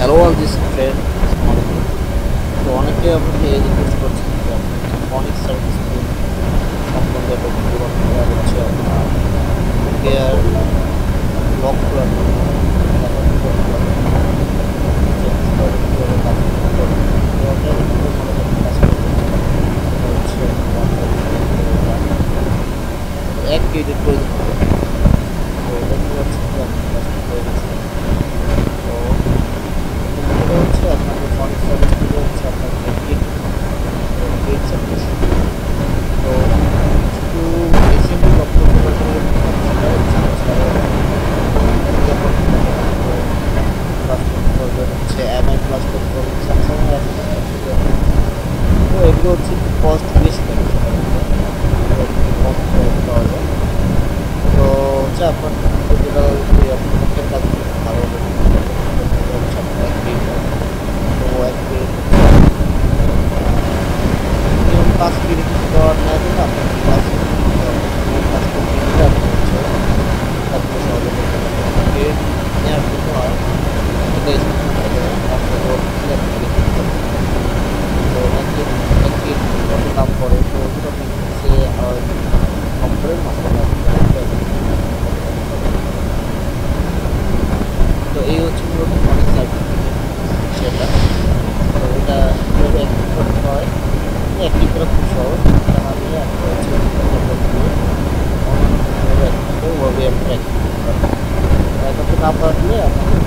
Hello all this friend, তো অনেকে আমাকে রিকোয়েস্ট করছেন যে আপনি ফনিক সার্ভিস সম্বন্ধে একটা ভিডিও বানাতে হচ্ছে আপনার কেয়ার লক করার জন্য কীভাবে কাজ করতে হবে তো আমরা এখানে কাজ করবো সেটা হচ্ছে এক এডিট করে দিতে হবে। তো দেখতে পাচ্ছি যে আপনি কাজটা করে দিচ্ছেন। তো এটা হচ্ছে আপনাদের ফনিক সার্ভিস থেকে হচ্ছে আপনাদের গেট সার্ভিস। তো কিছু এসএমডি লক করতে পারলে সেটা হচ্ছে প্লাস করতে পারবেন, হচ্ছে এমআই প্লাস করতে পারবেন, স্যামসাং তো এগুলো হচ্ছে একটু কস্ট বেশি থাকে সেটার মধ্যে কম পাওয়া যায়। তো হচ্ছে আপনার যেটা আপনি মুখের কাজ ভালো হবে হচ্ছে আপনার এক পেজ তো এক পেজ মিনিমাম 5 মিনিট দেওয়ার নেওয়ার জন্য আপনার ক্লাস কাজ করতে গেলে আপনি হচ্ছে কাজগুলো সহজে করতে পারবেন। পেড নেওয়ার জন্য হয় এটা তো একটি কত দাম পড়ে তো ওগুলো আপনি হচ্ছে কম করে মাসে তো এই হচ্ছে মূলত অনেক সার্টিফিকেট সেটা। তো এটা কীভাবে অ্যাক্টিভ করতে হয়, অ্যাক্টিভ করা খুব সহজ। তাহলে আপনি হচ্ছে ওভাবে আপনি অ্যাক্টিভ করতে পারবেন। করতে না পারলে আপনাদের